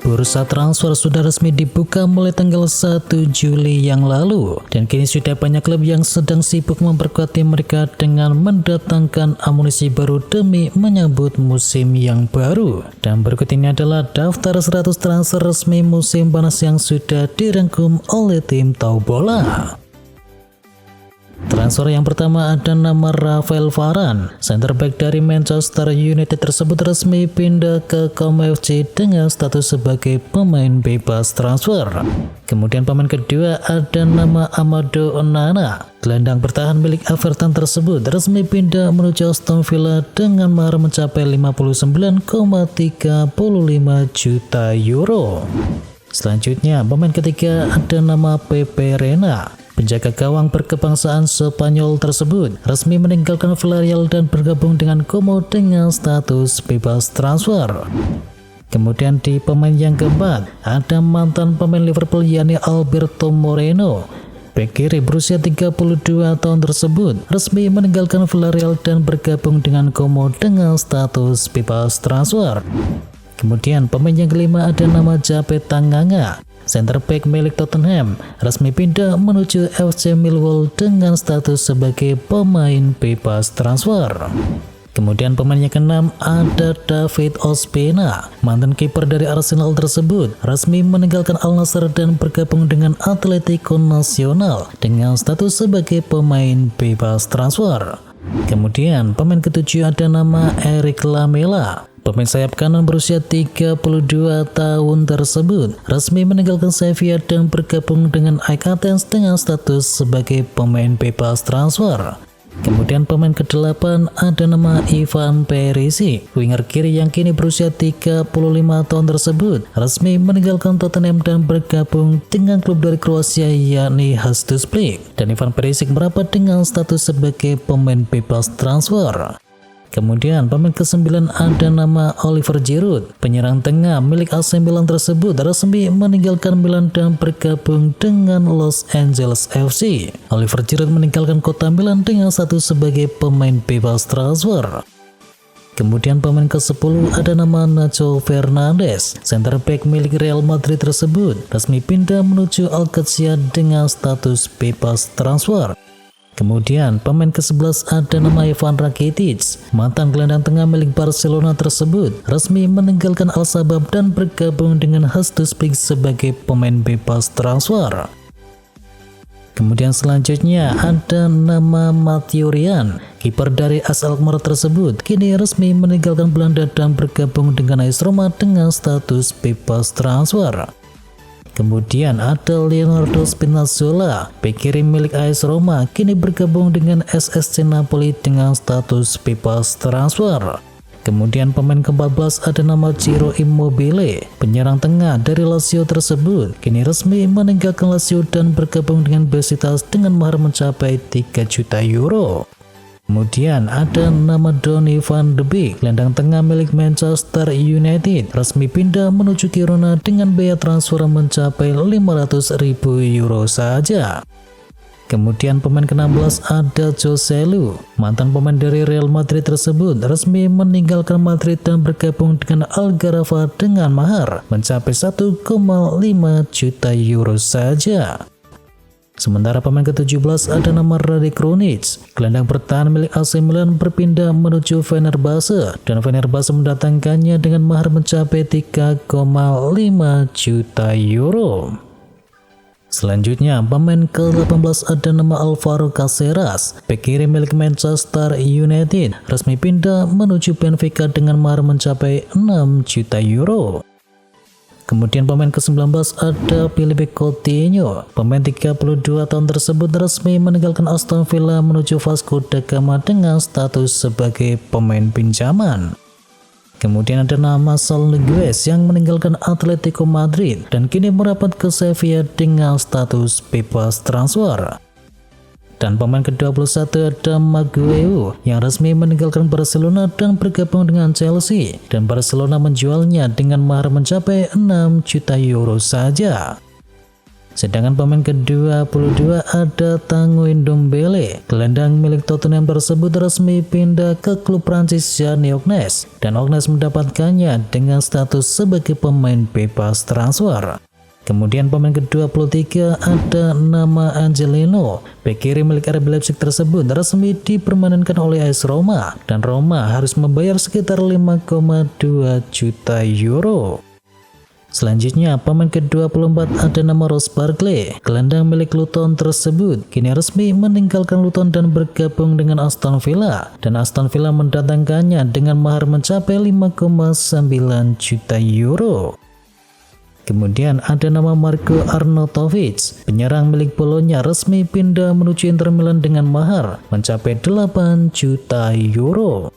Bursa transfer sudah resmi dibuka mulai tanggal 1 Juli yang lalu, dan kini sudah banyak klub yang sedang sibuk memperkuat tim mereka dengan mendatangkan amunisi baru demi menyambut musim yang baru. Dan berikut ini adalah daftar 100 transfer resmi musim panas yang sudah dirangkum oleh tim Tahu Bola. Transfer yang pertama ada nama Rafael Varane. Center back dari Manchester United tersebut resmi pindah ke Como FC dengan status sebagai pemain bebas transfer. Kemudian pemain kedua ada nama Amadou Onana. Gelandang bertahan milik Everton tersebut resmi pindah menuju Aston Villa dengan mahar mencapai 59,35 juta euro. Selanjutnya pemain ketiga ada nama Pepe Reina. Penjaga gawang berkebangsaan Spanyol tersebut resmi meninggalkan Villarreal dan bergabung dengan Como dengan status bebas transfer. Kemudian di pemain yang keempat ada mantan pemain Liverpool yakni Alberto Moreno. Bek kiri berusia 32 tahun tersebut resmi meninggalkan Villarreal dan bergabung dengan Como dengan status bebas transfer. Kemudian pemain yang kelima ada nama Japet Tanganga. Center back milik Tottenham resmi pindah menuju FC Millwall dengan status sebagai pemain bebas transfer. Kemudian pemain yang keenam ada David Ospina. Mantan kiper dari Arsenal tersebut resmi meninggalkan Al Nassr dan bergabung dengan Atletico Nacional dengan status sebagai pemain bebas transfer. Kemudian pemain ketujuh ada nama Eric Lamela. Pemain sayap kanan berusia 32 tahun tersebut resmi meninggalkan Sevilla dan bergabung dengan AEK Athens dengan status sebagai pemain bebas transfer. Kemudian pemain ke-8 ada nama Ivan Perisic. Winger kiri yang kini berusia 35 tahun tersebut resmi meninggalkan Tottenham dan bergabung dengan klub dari Kroasia yakni Hajduk Split. Dan Ivan Perisic merapat dengan status sebagai pemain bebas transfer. Kemudian pemain ke-9 ada nama Oliver Giroud. Penyerang tengah milik AC Milan tersebut resmi meninggalkan Milan dan bergabung dengan Los Angeles FC. Oliver Giroud meninggalkan kota Milan dengan status sebagai pemain bebas transfer. Kemudian pemain ke-10 ada nama Nacho Fernandes. Center back milik Real Madrid tersebut resmi pindah menuju Alcacer dengan status bebas transfer. Kemudian pemain ke-11 ada nama Ivan Rakitic. Mantan gelandang tengah milik Barcelona tersebut resmi meninggalkan Al Sabab dan bergabung dengan Hajduk Split sebagai pemain bebas transfer. Kemudian selanjutnya ada nama Mathieu Ryan. Kiper dari AS Alkmaar tersebut kini resmi meninggalkan Belanda dan bergabung dengan AS Roma dengan status bebas transfer. Kemudian ada Leonardo Spinazzola, bek kiri milik AS Roma, kini bergabung dengan SSC Napoli dengan status bebas transfer. Kemudian pemain ke-14 ada nama Ciro Immobile. Penyerang tengah dari Lazio tersebut kini resmi meninggalkan Lazio dan bergabung dengan Besiktas dengan mahar mencapai 3 juta euro. Kemudian ada nama Donny van de Beek, gelandang tengah milik Manchester United, resmi pindah menuju Girona dengan biaya transfer mencapai 500.000 euro saja. Kemudian pemain ke-16 ada Joselu. Mantan pemain dari Real Madrid tersebut resmi meninggalkan Madrid dan bergabung dengan Algarve dengan mahar mencapai 1,5 juta euro saja. Sementara pemain ke-17 ada nama Rade Krunic. Gelandang bertahan milik AC Milan berpindah menuju Fenerbahce dan Fenerbahce mendatangkannya dengan mahar mencapai 3,5 juta euro. Selanjutnya pemain ke-18 ada nama Alvaro Caceres. Bek kiri milik Manchester United resmi pindah menuju Benfica dengan mahar mencapai 6 juta euro. Kemudian pemain ke-19 ada Philippe Coutinho. Pemain 32 tahun tersebut resmi meninggalkan Aston Villa menuju Vasco da Gama dengan status sebagai pemain pinjaman. Kemudian ada nama Saul Niguez yang meninggalkan Atletico Madrid dan kini merapat ke Sevilla dengan status bebas transfer. Dan pemain ke-21 ada Magueu yang resmi meninggalkan Barcelona dan bergabung dengan Chelsea, dan Barcelona menjualnya dengan mahar mencapai 6 juta euro saja. Sedangkan pemain ke-22 ada Tanguy Ndombele. Gelandang milik Tottenham tersebut resmi pindah ke klub Prancis yakni Ognes, dan Ognes mendapatkannya dengan status sebagai pemain bebas transfer. Kemudian pemain ke-23 ada nama Angelino. Bek kiri milik RB Leipzig tersebut resmi dipermanenkan oleh AS Roma, dan Roma harus membayar sekitar 5,2 juta euro. Selanjutnya pemain ke-24 ada nama Ross Barkley. Gelandang milik Luton tersebut kini resmi meninggalkan Luton dan bergabung dengan Aston Villa, dan Aston Villa mendatangkannya dengan mahar mencapai 5,9 juta euro. Kemudian ada nama Marko Arnautovic. Penyerang milik Bolonya resmi pindah menuju Inter Milan dengan mahar mencapai 8 juta euro.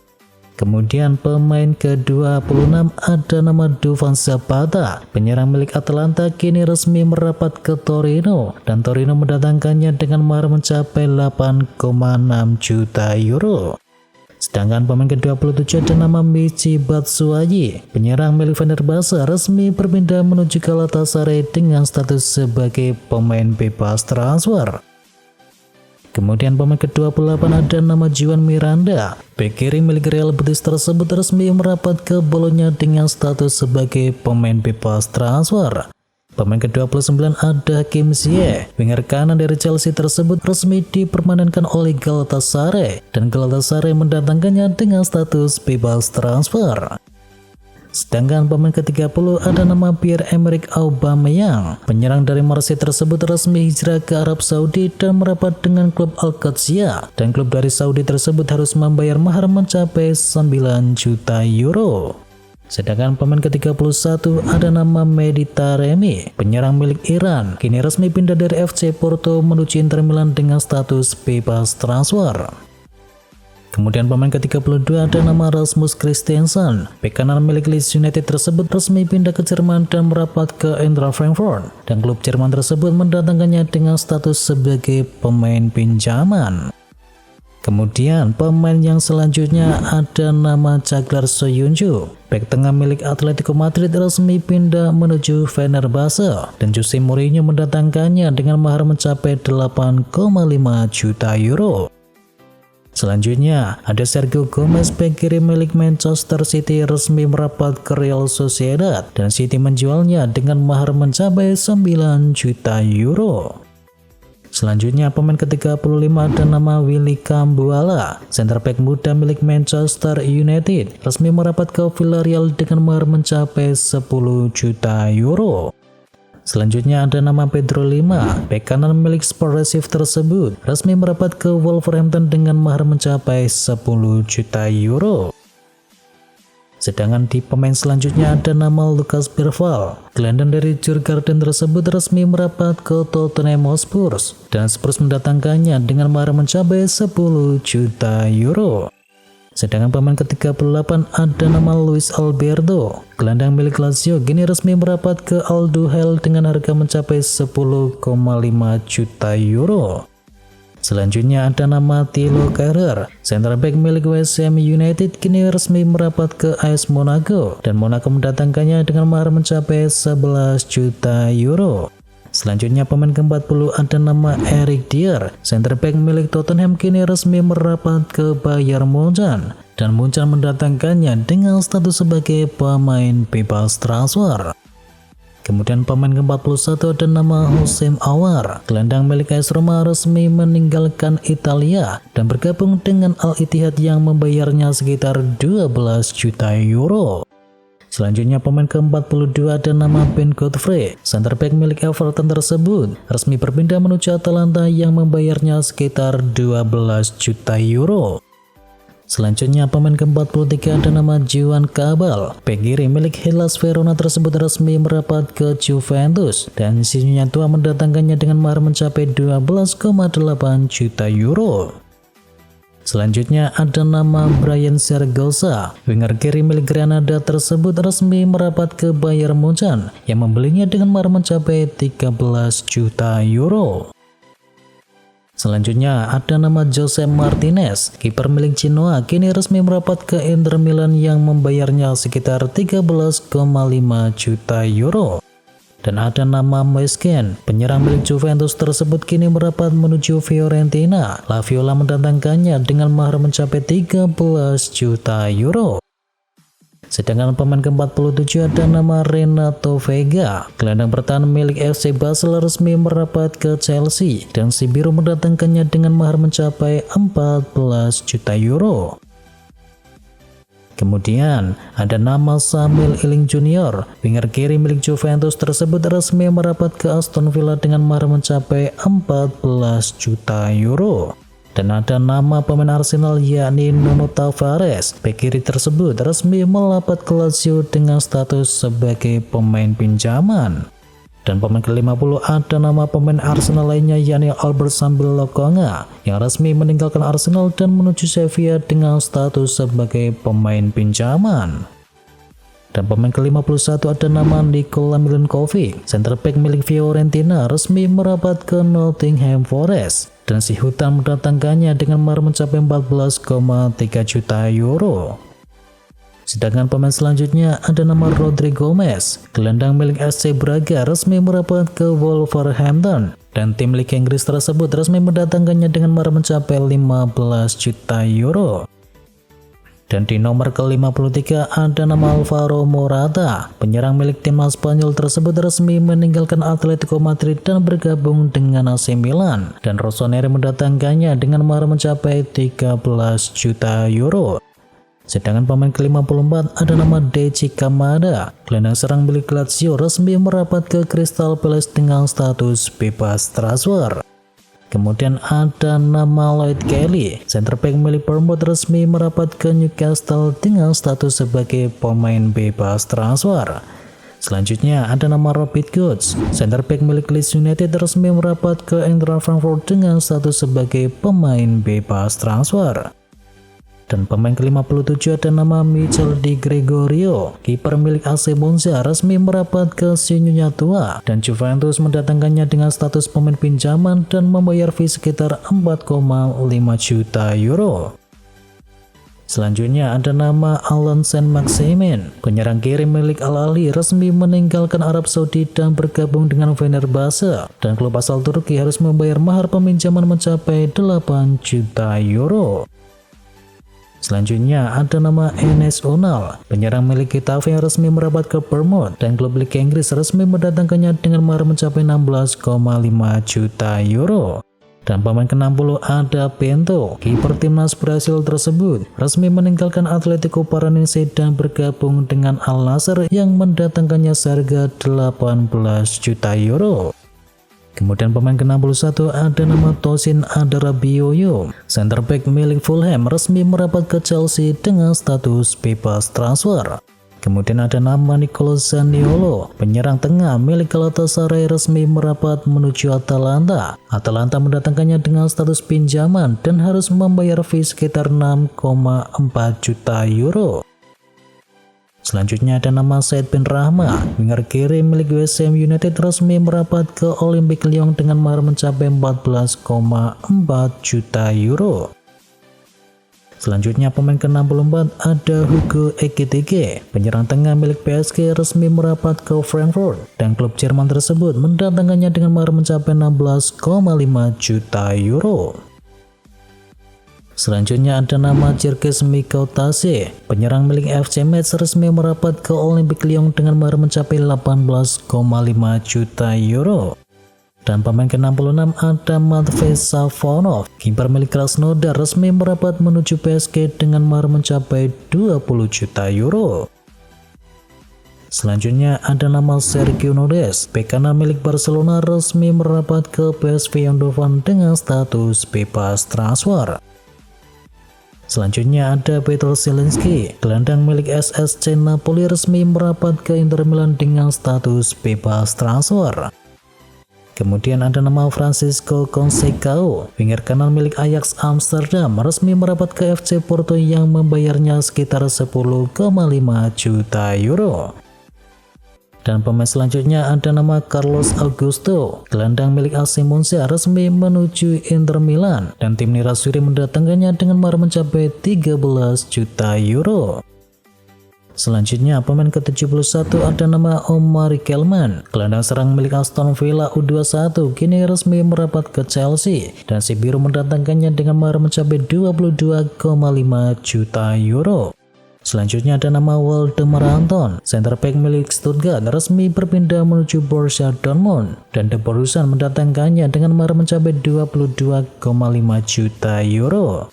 Kemudian pemain ke-26 ada nama Duván Zapata. Penyerang milik Atalanta kini resmi merapat ke Torino, dan Torino mendatangkannya dengan mahar mencapai 8,6 juta euro. Sedangkan pemain ke-27 ada nama Michy Batshuayi. Penyerang milik Fenerbahce resmi berpindah menuju Galatasaray dengan status sebagai pemain bebas transfer. Kemudian pemain ke-28 ada nama Juan Miranda. Bek kiri milik Real Betis tersebut resmi merapat ke Bolonya dengan status sebagai pemain bebas transfer. Pemain ke-29 ada Kim Ziyech. Winger kanan dari Chelsea tersebut resmi dipermanenkan oleh Galatasaray, dan Galatasaray mendatangkannya dengan status bebas transfer. Sedangkan pemain ke-30 ada nama Pierre-Emerick Aubameyang. Penyerang dari Marseille tersebut resmi hijrah ke Arab Saudi dan merapat dengan klub Al-Qadsiya, dan klub dari Saudi tersebut harus membayar mahar mencapai 9 juta euro. Sedangkan pemain ke-31 ada nama Mehdi Taremi. Penyerang milik Iran kini resmi pindah dari FC Porto menuju Inter Milan dengan status bebas transfer. Kemudian pemain ke-32 ada nama Rasmus Christensen. Bek kanan milik Leeds United tersebut resmi pindah ke Jerman dan merapat ke Eintracht Frankfurt, dan klub Jerman tersebut mendatangkannya dengan status sebagai pemain pinjaman. Kemudian pemain yang selanjutnya ada nama Caglar Soyuncu. Bek tengah milik Atletico Madrid resmi pindah menuju Fenerbahce, dan Jose Mourinho mendatangkannya dengan mahar mencapai 8,5 juta euro. Selanjutnya ada Sergio Gomez. Bek kiri milik Manchester City resmi merapat ke Real Sociedad, dan City menjualnya dengan mahar mencapai 9 juta euro. Selanjutnya pemain ke-35 ada nama Willy Cambuala. Center back muda milik Manchester United resmi merapat ke Villarreal dengan mahar mencapai 10 juta euro. Selanjutnya ada nama Pedro Lima. Bek kanan milik Spurs Recife tersebut resmi merapat ke Wolverhampton dengan mahar mencapai 10 juta euro. Sedangkan di pemain selanjutnya ada nama Lucas Bergvall. Gelandang dari Djurgården tersebut resmi merapat ke Tottenham Hotspur, dan Spurs mendatangkannya dengan mahar mencapai 10 juta euro. Sedangkan pemain ke-38 ada nama Luis Alberto. Gelandang milik Lazio kini resmi merapat ke Al Duhail dengan harga mencapai 10,5 juta euro. Selanjutnya ada nama Thilo Kehrer. Center back milik West Ham United kini resmi merapat ke AS Monaco, dan Monaco mendatangkannya dengan mahar mencapai 11 juta euro. Selanjutnya pemain ke-40 ada nama Eric Dier. Center back milik Tottenham kini resmi merapat ke Bayern Munchen, dan Munchen mendatangkannya dengan status sebagai pemain bebas transfer. Kemudian pemain ke-41 ada nama Houssem Aouar. Gelandang milik AS Roma resmi meninggalkan Italia dan bergabung dengan Al-Ittihad yang membayarnya sekitar 12 juta euro. Selanjutnya pemain ke-42 ada nama Ben Godfrey. Center back milik Everton tersebut resmi berpindah menuju Atalanta yang membayarnya sekitar 12 juta euro. Selanjutnya pemain ke-43 ada nama Juan Cabal. Bek kiri milik Hellas Verona tersebut resmi merapat ke Juventus, dan sisinya tua mendatangkannya dengan mahar mencapai 12,8 juta euro. Selanjutnya ada nama Brian Zaragoza. Winger kiri milik Granada tersebut resmi merapat ke Bayern Munchen yang membelinya dengan mahar mencapai 13 juta euro. Selanjutnya ada nama Josep Martinez. Kiper milik Genoa kini resmi merapat ke Inter Milan yang membayarnya sekitar 13,5 juta euro. Dan ada nama Moiskin, penyerang milik Juventus tersebut kini merapat menuju Fiorentina. La Viola mendatangkannya dengan mahar mencapai 13 juta euro. Sedangkan pemain ke-47 ada nama Renato Vega. Gelandang bertahan milik FC Basel resmi merapat ke Chelsea dan si biru mendatangkannya dengan mahar mencapai 14 juta euro. Kemudian ada nama Samuel Eling Junior, winger kiri milik Juventus tersebut resmi merapat ke Aston Villa dengan mahar mencapai 14 juta euro. Dan ada nama pemain Arsenal yakni Nuno Tavares, bek kiri tersebut resmi merapat ke Lazio dengan status sebagai pemain pinjaman. Dan pemain ke-50 ada nama pemain Arsenal lainnya yakni Albert Sambil Lokonga yang resmi meninggalkan Arsenal dan menuju Sevilla dengan status sebagai pemain pinjaman. Dan pemain ke-51 ada nama Nikola Milinkovic, center back milik Fiorentina resmi merapat ke Nottingham Forest dan si Hutan mendatangkannya dengan mahar mencapai 14,3 juta euro. Sedangkan pemain selanjutnya ada nama Rodri Gomez, gelandang milik SC Braga resmi merapat ke Wolverhampton dan tim Liga Inggris tersebut resmi mendatangkannya dengan mahar mencapai 15 juta euro. Dan di nomor ke-53 ada nama Alvaro Morata, penyerang milik timnas Spanyol tersebut resmi meninggalkan Atletico Madrid dan bergabung dengan AC Milan dan Rossoneri mendatangkannya dengan mahar mencapai 13 juta euro. Sedangkan pemain ke-54 ada nama Deichi Kamada, gelandang serang milik Lazio resmi merapat ke Crystal Palace dengan status bebas transfer. Kemudian ada nama Lloyd Kelly, center back milik Bournemouth resmi merapat ke Newcastle dengan status sebagai pemain bebas transfer. Selanjutnya ada nama Robert Goods, center back milik Leeds United resmi merapat ke Eintracht Frankfurt dengan status sebagai pemain bebas transfer. Dan pemain ke-57 ada nama Michel Di Gregorio, kiper milik AC Monza resmi merapat ke Sinjunya Tua dan Juventus mendatangkannya dengan status pemain pinjaman dan membayar fee sekitar 4,5 juta euro. Selanjutnya ada nama Alan Saint-Maximin, penyerang kiri milik Al Ahly resmi meninggalkan Arab Saudi dan bergabung dengan Fenerbahce dan klub asal Turki harus membayar mahar peminjaman mencapai 8 juta euro. Selanjutnya ada nama Enes Unal, penyerang milik Getafe yang resmi merapat ke Bournemouth dan klub Liga Inggris resmi mendatangkannya dengan mahar mencapai 16,5 juta euro. Dan pemain ke-60 ada Bento, kiper timnas Brasil tersebut resmi meninggalkan Atletico Paranaense dan bergabung dengan Al Nassr yang mendatangkannya seharga 18 juta euro. Kemudian pemain ke-61 ada nama Tosin Adarabioyo, center back milik Fulham resmi merapat ke Chelsea dengan status bebas transfer. Kemudian ada nama Nicolo Zaniolo, penyerang tengah milik Galatasaray resmi merapat menuju Atalanta. Atalanta mendatangkannya dengan status pinjaman dan harus membayar fee sekitar 6,4 juta euro. Selanjutnya ada nama Said bin Rahma, winger kiri milik West Ham United resmi merapat ke Olympique Lyon dengan mahar mencapai 14,4 juta euro. Selanjutnya pemain ke-64 ada Hugo Ekitike, penyerang tengah milik PSG resmi merapat ke Frankfurt dan klub Jerman tersebut mendatangkannya dengan mahar mencapai 16,5 juta euro. Selanjutnya ada nama Jirkes Mikautase, penyerang milik FC Metz resmi merapat ke Olympique Lyon dengan mahar mencapai 18,5 juta euro. Dan pemain ke-66 ada Matvei Safonov, kiper milik Krasnodar resmi merapat menuju PSG dengan mahar mencapai 20 juta euro. Selanjutnya ada nama Sergio Nodes, bek kanan milik Barcelona resmi merapat ke PSV Eindhoven dengan status bebas transfer. Selanjutnya ada Petr Zielinski, gelandang milik SSC Napoli resmi merapat ke Inter Milan dengan status bebas transfer. Kemudian ada nama Francisco Conceição, winger kanan milik Ajax Amsterdam resmi merapat ke FC Porto yang membayarnya sekitar 10,5 juta euro. Dan pemain selanjutnya ada nama Carlos Augusto, gelandang milik AC Monza resmi menuju Inter Milan dan tim Nerazzurri mendatangkannya dengan mahar mencapai 13 juta euro. Selanjutnya pemain ke-71 ada nama Omar Kelman. Gelandang serang milik Aston Villa U21 kini resmi merapat ke Chelsea dan si biru mendatangkannya dengan mahar mencapai 22,5 juta euro. Selanjutnya ada nama Waldemar Anton, center back milik Stuttgart resmi berpindah menuju Borussia Dortmund dan The Borussian mendatangkannya dengan mahar mencapai 22,5 juta euro.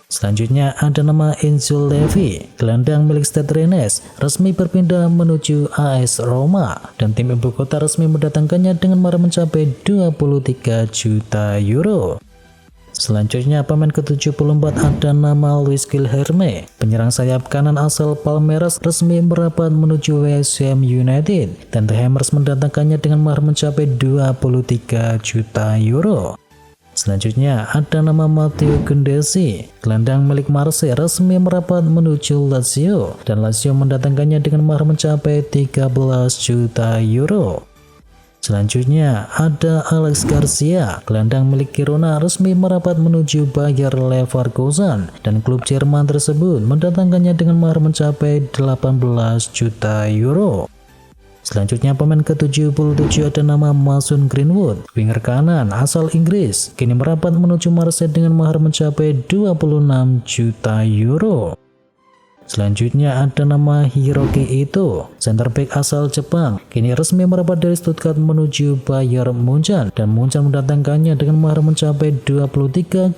Selanjutnya ada nama Enzo Levi, gelandang milik Stade Rennes resmi berpindah menuju AS Roma dan tim ibu kota resmi mendatangkannya dengan mahar mencapai 23 juta euro. Selanjutnya pemain ke-74 ada nama Luis Guilherme, penyerang sayap kanan asal Palmeiras resmi merapat menuju West Ham United dan The Hammers mendatangkannya dengan mahar mencapai 23 juta euro. Selanjutnya ada nama Matteo Gundesi, gelandang milik Marseille resmi merapat menuju Lazio dan Lazio mendatangkannya dengan mahar mencapai 13 juta euro. Selanjutnya ada Alex Garcia, gelandang milik Girona resmi merapat menuju Bayer Leverkusen dan klub Jerman tersebut mendatangkannya dengan mahar mencapai 18 juta euro. Selanjutnya pemain ke-77 ada nama Mason Greenwood, winger kanan asal Inggris, kini merapat menuju Marseille dengan mahar mencapai 26 juta euro. Selanjutnya ada nama Hiroki Ito, center back asal Jepang, kini resmi merapat dari Stuttgart menuju Bayern Munchen dan Munchen mendatangkannya dengan mahar mencapai 23,5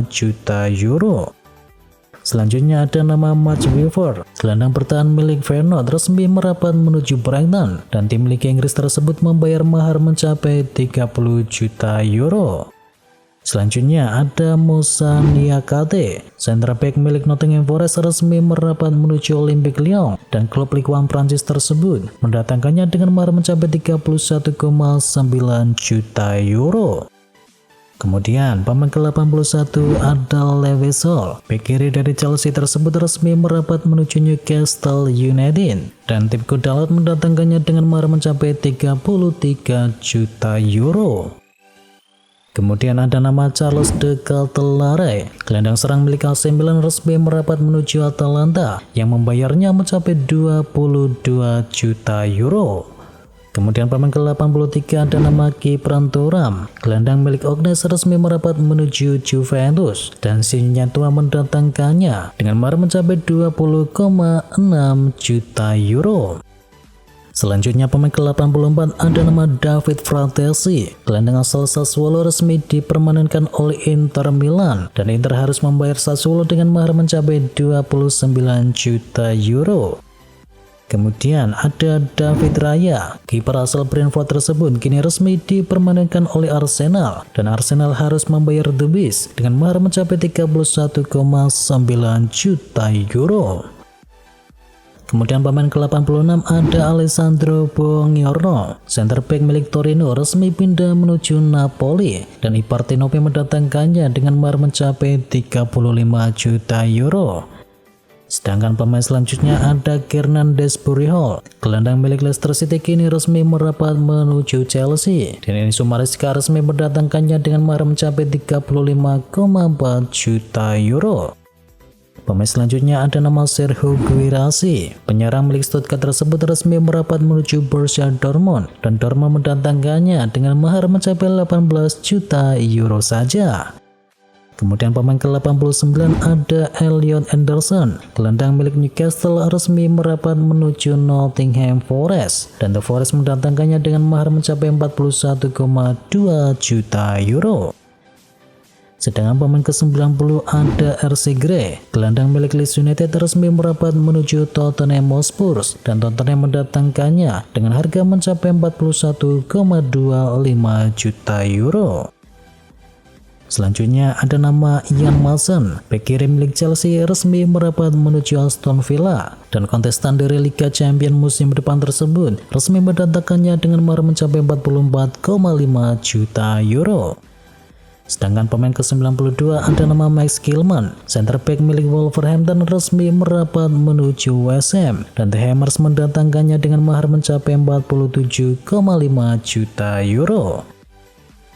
juta euro. Selanjutnya ada nama Matt Weaver, gelandang bertahan milik Feyenoord resmi merapat menuju Brighton dan tim Liga Inggris tersebut membayar mahar mencapai 30 juta euro. Selanjutnya ada Moussa Niakate, center back milik Nottingham Forest resmi merapat menuju Olympique Lyon dan klub Ligue 1 Prancis tersebut mendatangkannya dengan mahar mencapai 31,9 juta euro. Kemudian pemain ke-81 ada Levi Sol, bek kiri dari Chelsea tersebut resmi merapat menuju Newcastle United dan tim kuda laut mendatangkannya dengan mahar mencapai 33 juta euro. Kemudian ada nama Charles de Ketelaere, gelandang serang milik AC Milan resmi merapat menuju Atalanta yang membayarnya mencapai 22 juta euro. Kemudian pemain ke-83 ada nama Kipran Thuram, gelandang milik Ognes resmi merapat menuju Juventus dan Sinyatua mendatangkannya dengan mahar mencapai 20,6 juta euro. Selanjutnya pemain ke-84 ada nama David Fratesi, gelandang asal Sassuolo resmi dipermanenkan oleh Inter Milan dan Inter harus membayar Sassuolo dengan mahar mencapai 29 juta euro. Kemudian ada David Raya, kiper asal Brentford tersebut kini resmi dipermanenkan oleh Arsenal dan Arsenal harus membayar The Beast dengan mahar mencapai 31,9 juta euro. Kemudian pemain ke-86 ada Alessandro Bognorno, center back milik Torino resmi pindah menuju Napoli dan Ipartenope mendatangkannya dengan mahar mencapai 35 juta euro. Sedangkan pemain selanjutnya ada Fernandes Burial, gelandang milik Leicester City kini resmi merapat menuju Chelsea dan Enzo Maresca resmi mendatangkannya dengan mahar mencapai 35,4 juta euro. Pemain selanjutnya ada nama Sergio Guirassy, penyerang milik Stuttgart tersebut resmi merapat menuju Borussia Dortmund dan Dortmund mendatangkannya dengan mahar mencapai 18 juta euro saja. Kemudian pemain ke-89 ada Elliot Anderson, gelandang milik Newcastle resmi merapat menuju Nottingham Forest dan The Forest mendatangkannya dengan mahar mencapai 41,2 juta euro. Sedangkan pemain ke-90 ada RC Gray, gelandang milik Leeds United resmi merapat menuju Tottenham Hotspur dan Tottenham mendatangkannya dengan harga mencapai 41,25 juta euro. Selanjutnya ada nama Ian Mason, bek kiri milik Chelsea resmi merapat menuju Aston Villa dan kontestan dari Liga Champions musim depan tersebut resmi mendatangkannya dengan mahar mencapai 44,5 juta euro. Sedangkan pemain ke-92 ada nama Max Kilman, center back milik Wolverhampton resmi merapat menuju West Ham dan The Hammers mendatangkannya dengan mahar mencapai 47,5 juta euro.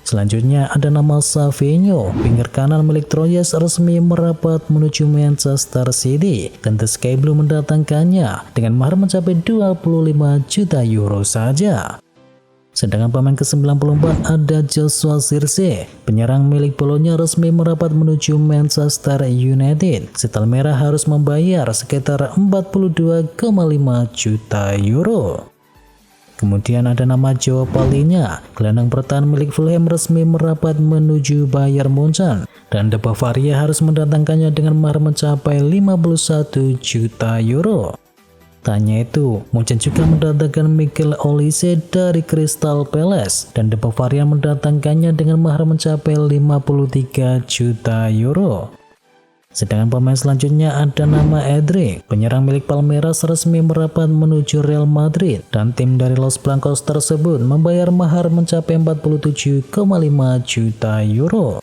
Selanjutnya ada nama Savinho, winger kanan milik Troyes resmi merapat menuju Manchester City dan The Sky Blue mendatangkannya dengan mahar mencapai 25 juta euro saja. Sedangkan pemain ke-94 ada Joshua Zirkzee, penyerang milik Bologna resmi merapat menuju Manchester United. Setel merah harus membayar sekitar 42,5 juta euro. Kemudian ada nama Joao Palhinha, gelandang bertahan milik Fulham resmi merapat menuju Bayern Munchen dan The Bavaria harus mendatangkannya dengan mahar mencapai 51 juta euro. Tanya itu, Munchen juga mendatangkan Mikel Olise dari Crystal Palace dan The Bavaria mendatangkannya dengan mahar mencapai 53 juta euro. Sedangkan pemain selanjutnya ada nama Edri, penyerang milik Palmeiras resmi merapat menuju Real Madrid dan tim dari Los Blancos tersebut membayar mahar mencapai 47,5 juta euro.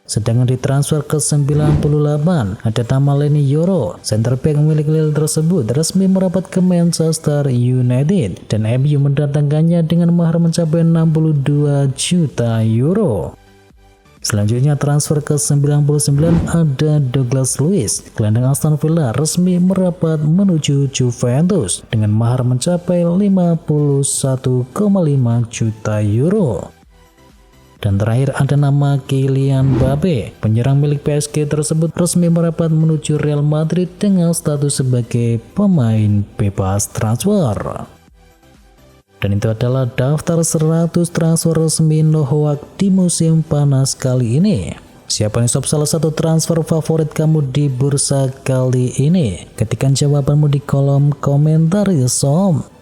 Sedangkan di transfer ke-98 ada nama Leny Yoro, center back milik Lille tersebut resmi merapat ke Manchester United dan MU mendatangkannya dengan mahar mencapai 62 juta euro. Selanjutnya transfer ke-99 ada Douglas Luiz, gelandang Aston Villa resmi merapat menuju Juventus dengan mahar mencapai 51,5 juta euro. Dan terakhir ada nama Kylian Mbappe, penyerang milik PSG tersebut resmi merapat menuju Real Madrid dengan status sebagai pemain bebas transfer. Dan itu adalah daftar 100 transfer resmi Nohoak di musim panas kali ini. Siapa nih sob salah satu transfer favorit kamu di bursa kali ini? Ketikkan jawabanmu di kolom komentar ya sob.